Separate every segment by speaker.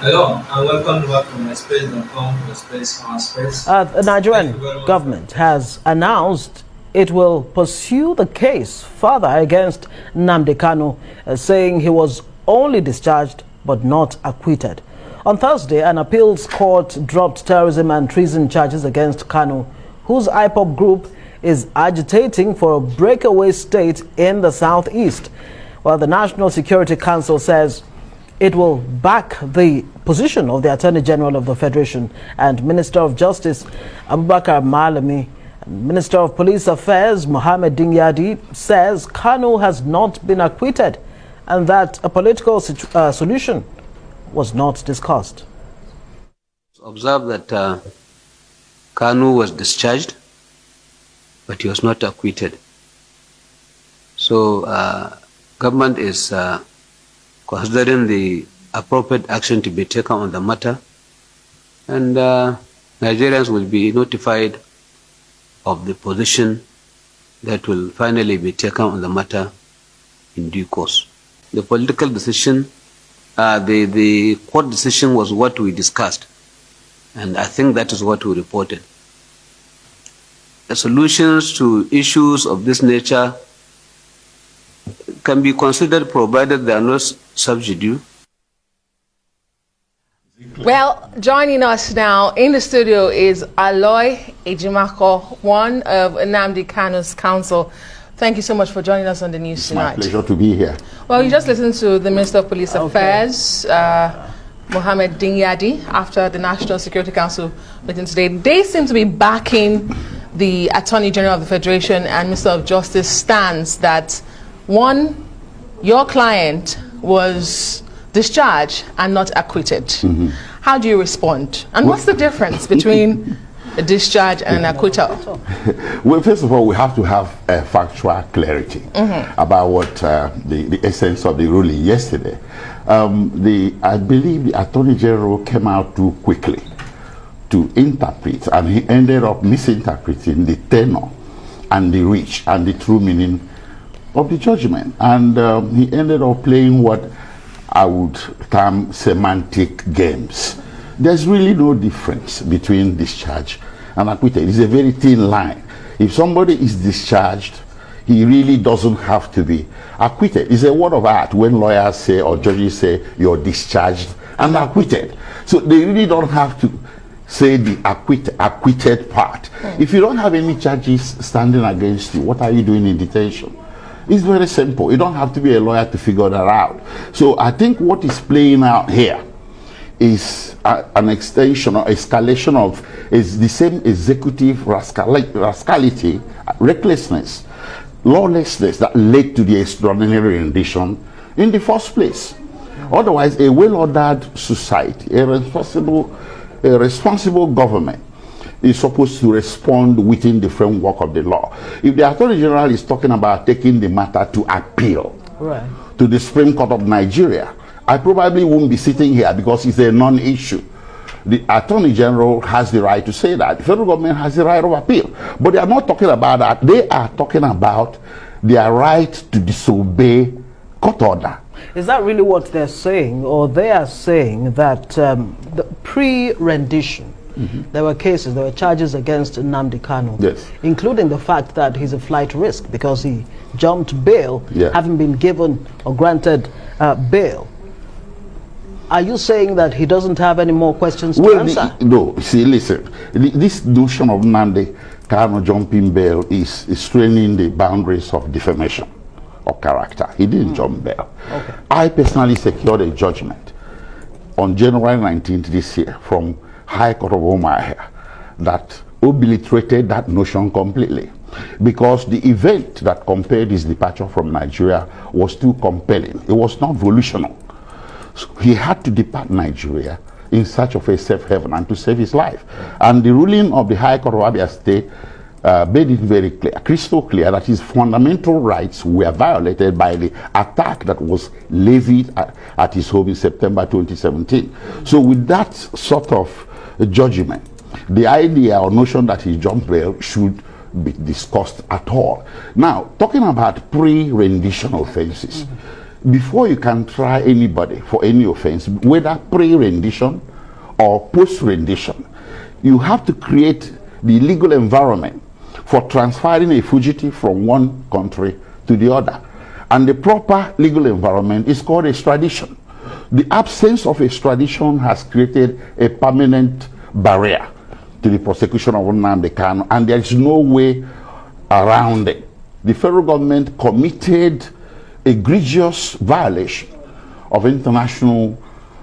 Speaker 1: Hello, and welcome back to my space.com, the space our space.
Speaker 2: The Nigerian government has announced it will pursue the case further against Nnamdi Kanu, saying he was only discharged but not acquitted. On Thursday, an appeals court dropped terrorism and treason charges against Kanu, whose IPOB group is agitating for a breakaway state in the southeast. While the National Security Council says it will back the position of the Attorney General of the Federation and Minister of Justice Abubakar Malami. Minister of Police Affairs Mohammed Dingyadi says Kanu has not been acquitted and that a political solution was not discussed.
Speaker 3: Observe that Kanu was discharged, but he was not acquitted. So government is considering the appropriate action to be taken on the matter, and Nigerians will be notified of the position that will finally be taken on the matter in due course. The political decision, the court decision was what we discussed, and I think that is what we reported. The solutions to issues of this nature can be considered provided they are not subjudice.
Speaker 4: Well, joining us now in the studio is Aloy Ejimako, one of Nnamdi Kanu's counsel. Thank you so much for joining us on the news tonight.
Speaker 5: It's my pleasure to be here.
Speaker 4: Well, you just listened to the Minister of Police Affairs, Mohammed Dingyadi, after the National Security Council meeting today. They seem to be backing the Attorney General of the Federation and Minister of Justice stance that, one, your client was discharged and not acquitted. Mm-hmm. How do you respond? And what's the difference between a discharge and an acquittal?
Speaker 5: Well, first of all, we have to have factual clarity about what the essence of the ruling yesterday. I believe the Attorney General came out too quickly to interpret, and he ended up misinterpreting the tenor and the reach and the true meaning of the judgment. And he ended up playing what I would term semantic games. There's really no difference between discharge and acquitted. It's a very thin line. If somebody is discharged, he really doesn't have to be acquitted. It's a word of art when lawyers say or judges say you're discharged and acquitted. So they really don't have to say the acquitted part. If you don't have any charges standing against you, what are you doing in detention? It's very simple. You don't have to be a lawyer to figure that out. So I think what is playing out here is an extension or escalation of the same executive rascality, recklessness, lawlessness that led to the extraordinary rendition in the first place. Otherwise, a well-ordered society, a responsible government is supposed to respond within the framework of the law. If the Attorney General is talking about taking the matter to appeal to the Supreme Court of Nigeria, I probably won't be sitting here because it's a non-issue. The Attorney General has the right to say that. The federal government has the right of appeal. But they are not talking about that. They are talking about their right to disobey court order.
Speaker 2: Is that really what they're saying? Or they are saying that the pre-rendition, there were cases, there were charges against Nnamdi Kanu, including the fact that he's a flight risk because he jumped bail, having been given or granted bail. Are you saying that he doesn't have any more questions to answer?
Speaker 5: No, see, listen, this notion of Nnamdi Kanu jumping bail is straining the boundaries of defamation of character. He didn't jump bail. I personally secured a judgment on January 19th this year from High Court of Omahia that obliterated that notion completely, because the event that compelled his departure from Nigeria was too compelling. It was not volitional. So he had to depart Nigeria in search of a safe haven and to save his life. And the ruling of the High Court of Abia State made it very clear, crystal clear, that his fundamental rights were violated by the attack that was levied at his home in September 2017. So with that sort of judgment, the idea or notion that he jumped bail should be discussed at all. Now, talking about pre-rendition offenses, before you can try anybody for any offense, whether pre-rendition or post-rendition, you have to create the legal environment for transferring a fugitive from one country to the other. And the proper legal environment is called extradition. The absence of extradition has created a permanent barrier to the prosecution of Nnamdi Kanu, and there is no way around it. The federal government committed egregious violation of international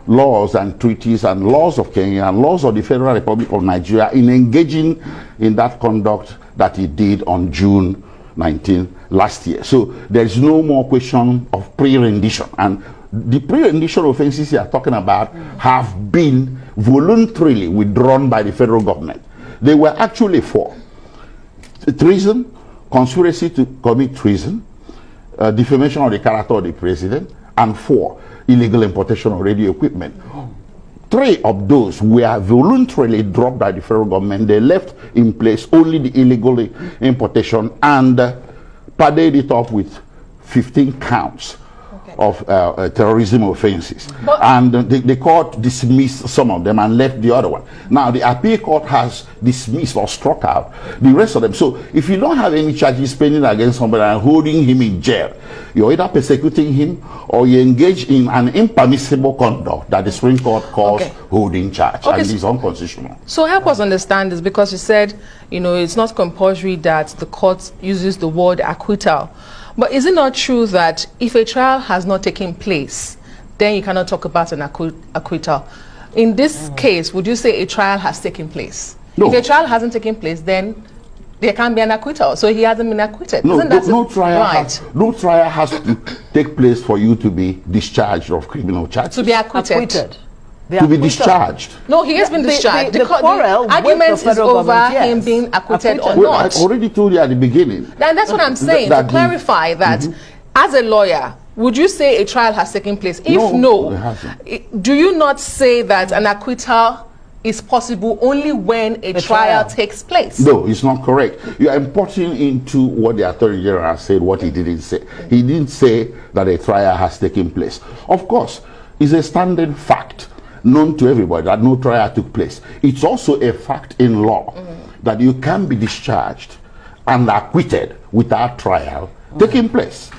Speaker 5: laws and treaties and laws of Kenya and laws of the Federal Republic of Nigeria in engaging in that conduct that he did on June 19 last year. So there is no more question of pre-rendition, and the pre-rendition offenses you are talking about have been voluntarily withdrawn by the federal government. They were actually for treason, conspiracy to commit treason, defamation of the character of the president, and for illegal importation of radio equipment. 3 of those were voluntarily dropped by the federal government. They left in place only the illegal importation and padded it up with 15 counts of terrorism offenses. And the court dismissed some of them and left the other one. Now the appeal court has dismissed or struck out the rest of them. So if you don't have any charges pending against somebody and holding him in jail, you're either persecuting him or you engage in an impermissible conduct that the Supreme Court calls holding charge, and it is unconstitutional.
Speaker 4: So help us understand this, because you said, you know, it's not compulsory that the court uses the word acquittal. But is it not true that if a trial has not taken place, then you cannot talk about an acquittal? In this case, would you say a trial has taken place? No. If a trial hasn't taken place, then there can't be an acquittal. So he hasn't been acquitted.
Speaker 5: No, no trial has to take place for you to be discharged of criminal charges.
Speaker 4: To be acquitted.
Speaker 5: To be discharged.
Speaker 4: No, he has been discharged. The argument is over him being acquitted or not.
Speaker 5: I already told you at the beginning.
Speaker 4: And that's what I'm saying, to clarify that as a lawyer, would you say a trial has taken place? If no, do you not say that an acquittal is possible only when a trial takes place?
Speaker 5: No, it's not correct. You are importing into what the Attorney General said what he didn't say. He didn't say that a trial has taken place. Of course, it's a standing fact known to everybody that no trial took place. It's also a fact in law that you can be discharged and acquitted without trial taking place.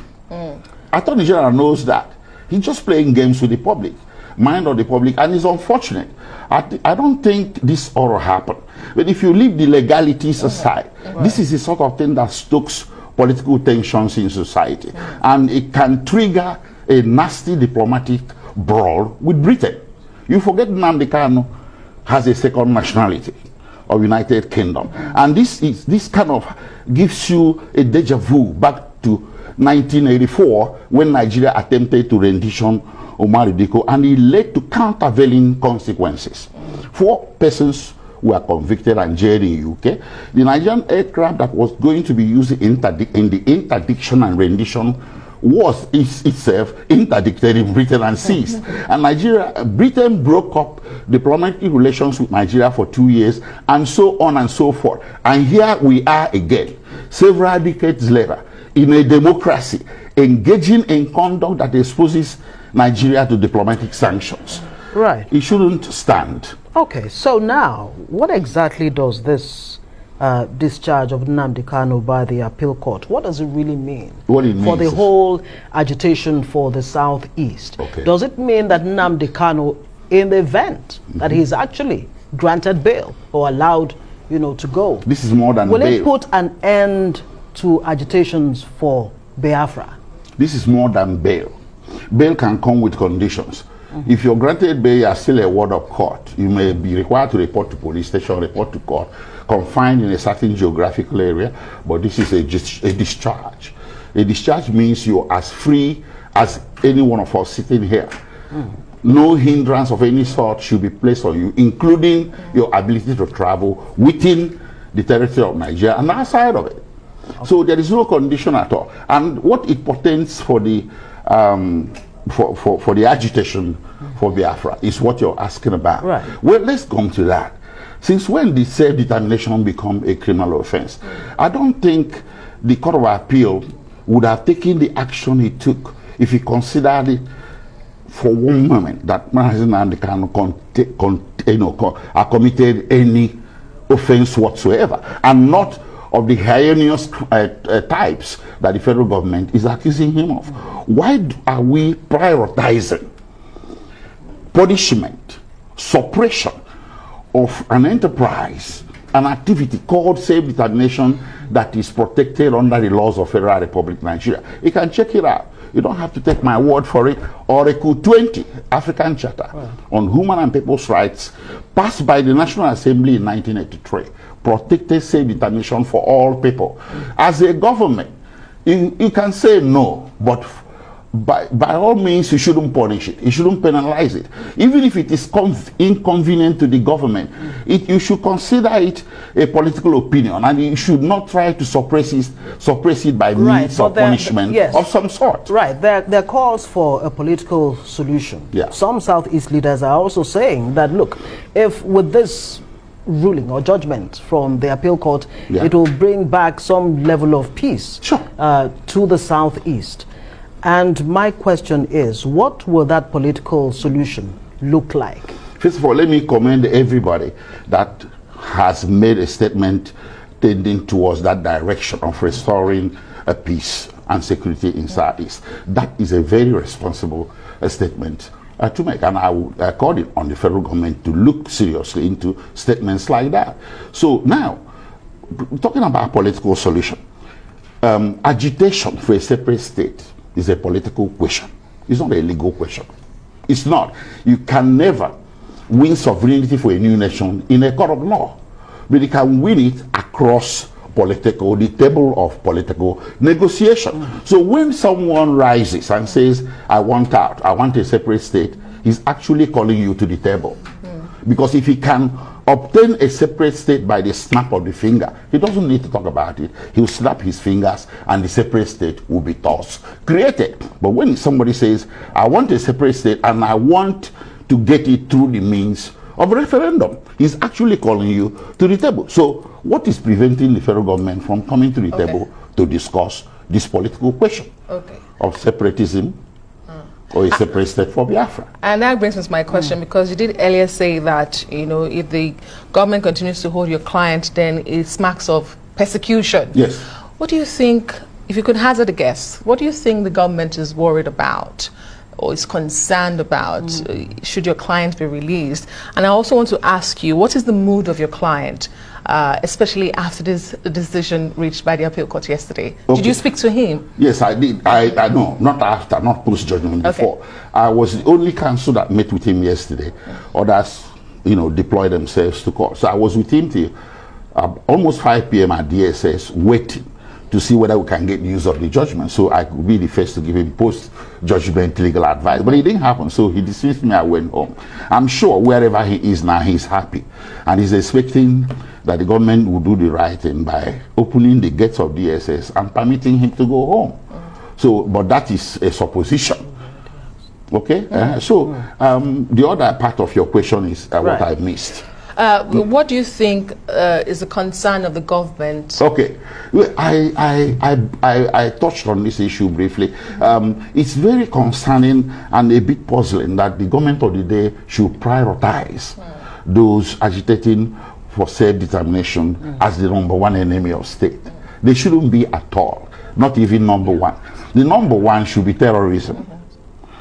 Speaker 5: Attorney General knows that. He's just playing games with the public, mind of the public, and it's unfortunate. I don't think this ought to happen. But if you leave the legalities aside, this is the sort of thing that stokes political tensions in society, and it can trigger a nasty diplomatic brawl with Britain. You forget Nnamdi Kanu has a second nationality of United Kingdom. And this kind of gives you a deja vu back to 1984 when Nigeria attempted to rendition Omar Diko, and it led to countervailing consequences. 4 persons were convicted and jailed in UK. The Nigerian aircraft that was going to be used in the interdiction and rendition was itself interdicted in Britain and seized. And Britain broke up diplomatic relations with Nigeria for 2 years, and so on and so forth. And here we are again, several decades later, in a democracy, engaging in conduct that exposes Nigeria to diplomatic sanctions.
Speaker 2: Right.
Speaker 5: It shouldn't stand.
Speaker 2: Okay, so now, what exactly does this discharge of Nnamdi Kanu by the appeal court, what does it really mean
Speaker 5: for the
Speaker 2: whole agitation for the Southeast? Does it mean that Nnamdi Kanu, in the event that he's actually granted bail or allowed, to go,
Speaker 5: this is more than
Speaker 2: will
Speaker 5: bail.
Speaker 2: It put an end to agitations for Biafra?
Speaker 5: This is more than bail. Bail can come with conditions. If you're granted bail, you are still a ward of court. You may be required to report to police station, report to court, confined in a certain geographical area, but this is a discharge. A discharge means you're as free as any one of us sitting here. No hindrance of any sort should be placed on you, including your ability to travel within the territory of Nigeria and outside of it. So there is no condition at all. And what it portends for the for the agitation for Biafra is what you're asking about.
Speaker 2: Right.
Speaker 5: Well, let's come to that. Since when did self-determination become a criminal offense? I don't think the Court of Appeal would have taken the action it took if he considered it for one moment that Mazi Nnamdi Kanu committed any offense whatsoever, and not of the heinous types that the federal government is accusing him of. Why are we prioritizing punishment, suppression of an enterprise, an activity called self-determination that is protected under the laws of Federal Republic Nigeria? You can check it out. You don't have to take my word for it. Article 20, African Charter on Human and People's Rights, passed by the National Assembly in 1983, protected self-determination for all people. As a government, you can say no, but by all means, you shouldn't punish it. You shouldn't penalize it. Even if it is inconvenient to the government, you should consider it a political opinion, and you should not try to suppress it by means of punishment of some sort.
Speaker 2: Right. There are calls for a political solution.
Speaker 5: Yeah.
Speaker 2: Some Southeast leaders are also saying that, look, if with this ruling or judgment from the appeal court, it will bring back some level of peace to the Southeast. And my question is, what will that political solution look like?
Speaker 5: First of all, let me commend everybody that has made a statement tending towards that direction of restoring a peace and security in Southeast. That is a very responsible statement to make, and I would call it on the federal government to look seriously into statements like that. So now, talking about political solution, agitation for a separate state is a political question. It's not a legal question. It's not. You can never win sovereignty for a new nation in a court of law, but you can win it across the table of political negotiation. So when someone rises and says, I want out, I want a separate state, he's actually calling you to the table. Because if he can obtain a separate state by the snap of the finger, he doesn't need to talk about it. He'll snap his fingers and the separate state will be created. But when somebody says, I want a separate state and I want to get it through the means of referendum, he's actually calling you to the table. So what is preventing the federal government from coming to the table to discuss this political question of separatism or a separate state for Biafra?
Speaker 4: And that brings me to my question, because you did earlier say that, you know, if the government continues to hold your client, then it smacks of persecution.
Speaker 5: Yes.
Speaker 4: What do you think, if you could hazard a guess, what do you think the government is worried about or is concerned about should your client be released? And I also want to ask you, what is the mood of your client, especially after this decision reached by the appeal court yesterday? Did you speak to him?
Speaker 5: Yes, I did. I know, not after, not post-judgment, before. I was the only counsel that met with him yesterday. Others, you know, deployed themselves to court. So I was with him till almost 5 p.m. at DSS, waiting to see whether we can get news of the judgment, so I could be the first to give him post-judgment legal advice. But it didn't happen, so he dismissed me. I went home. I'm sure wherever he is now, he's happy, and he's expecting that the government will do the right thing by opening the gates of DSS and permitting him to go home. So, but that is a supposition. Okay. The other part of your question is what I missed.
Speaker 4: What do you think is the concern of the government?
Speaker 5: Okay, I touched on this issue briefly. It's very concerning and a bit puzzling that the government of the day should prioritize those agitating for self-determination as the #1 enemy of state. They shouldn't be at all, not even #1. The #1 should be terrorism.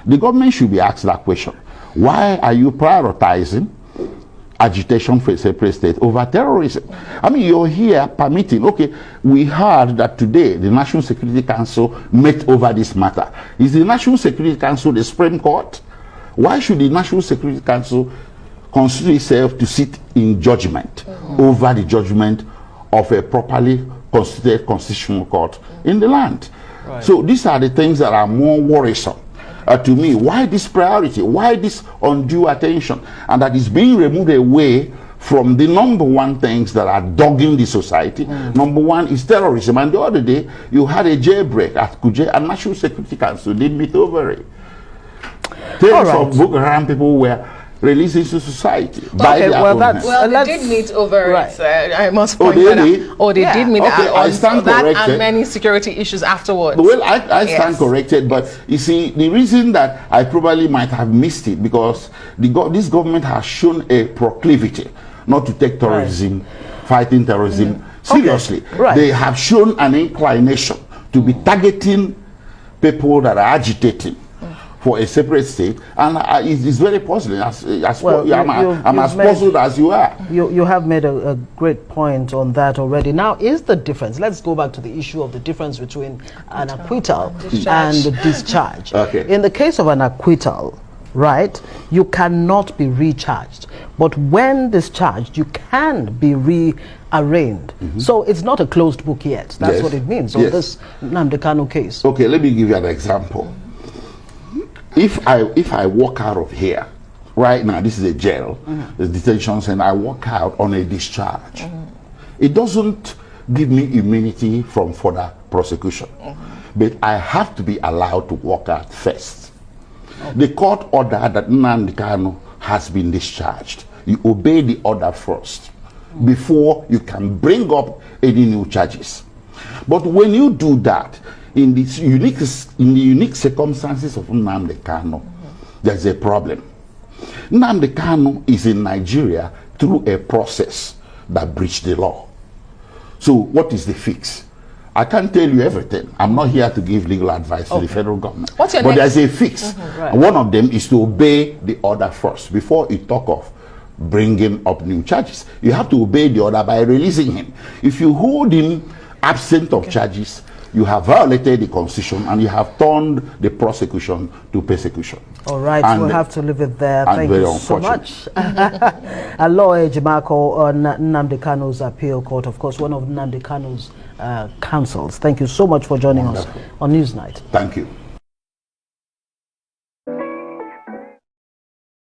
Speaker 5: The government should be asked that question. Why are you prioritizing agitation for a separate state over terrorism? I mean, you're here permitting, we heard that today the National Security Council met over this matter. Is the National Security Council the Supreme Court? Why should the National Security Council consider itself to sit in judgment over the judgment of a properly constituted constitutional court in the land? So these are the things that are more worrisome to me. Why this priority? Why this undue attention? And that is being removed away from the #1 things that are dogging the society. #1 is terrorism. And the other day, you had a jailbreak at Kuje, and National Security Council did meet over it. Tales of Boko Haram people were released into society by
Speaker 2: Okay,
Speaker 5: their
Speaker 2: well,
Speaker 5: own
Speaker 2: that's-
Speaker 5: hands.
Speaker 4: Well, they did meet over
Speaker 2: Right.
Speaker 4: it. I must
Speaker 5: Oh,
Speaker 4: point
Speaker 5: they
Speaker 4: that
Speaker 5: did?
Speaker 4: out. Oh, they
Speaker 2: Yeah.
Speaker 4: did meet
Speaker 5: Okay, I
Speaker 4: on
Speaker 5: stand
Speaker 4: that and
Speaker 5: corrected.
Speaker 4: many security issues afterwards.
Speaker 5: Well, I stand
Speaker 4: Yes.
Speaker 5: corrected, but you see, the reason that I probably might have missed it because this government has shown a proclivity not to take terrorism, fighting terrorism seriously.
Speaker 2: Right.
Speaker 5: They have shown an inclination to be targeting people that are agitating for a separate state, and it's very puzzling.
Speaker 2: Well,
Speaker 5: I'm
Speaker 2: you've
Speaker 5: as
Speaker 2: made-
Speaker 5: puzzled as you are.
Speaker 2: You have made a great point on that already. Now, is the difference, let's go back to the issue of the difference between an acquittal and a discharge.
Speaker 5: Okay.
Speaker 2: In the case of an acquittal, right, you cannot be recharged. But when discharged, you can be rearraigned. So it's not a closed book yet. That's
Speaker 5: Yes.
Speaker 2: what it means. So
Speaker 5: Yes.
Speaker 2: this Nnamdi Kanu case.
Speaker 5: Okay, let me give you an example. If I walk out of here right now, this is a jail, the detention center, I walk out on a discharge. It doesn't give me immunity from further prosecution, but I have to be allowed to walk out first. The court ordered that Nnamdi Kanu has been discharged. You obey the order first before you can bring up any new charges. But when you do that, in the unique circumstances of Nnamdi Kanu, there's a problem. Nnamdi Kanu is in Nigeria through a process that breached the law. So what is the fix? I can't tell you everything. I'm not here to give legal advice to the federal government.
Speaker 4: What's your
Speaker 5: but
Speaker 4: next-
Speaker 5: there's a fix.
Speaker 2: Right.
Speaker 5: One of them is to obey the order first before you talk of bringing up new charges. You have to obey the order by releasing him. If you hold him absent of charges, you have violated the constitution and you have turned the prosecution to persecution.
Speaker 2: All right,
Speaker 5: And-
Speaker 2: we'll have to leave it there.
Speaker 5: and
Speaker 2: Thank
Speaker 5: very
Speaker 2: you so
Speaker 5: unfortunate.
Speaker 2: much. A lawyer, Jimako, on Nnamdi Kanu's appeal court, of course, one of Nnamdi Kanu's counsels. Thank you so much for joining us on Newsnight.
Speaker 5: Thank you.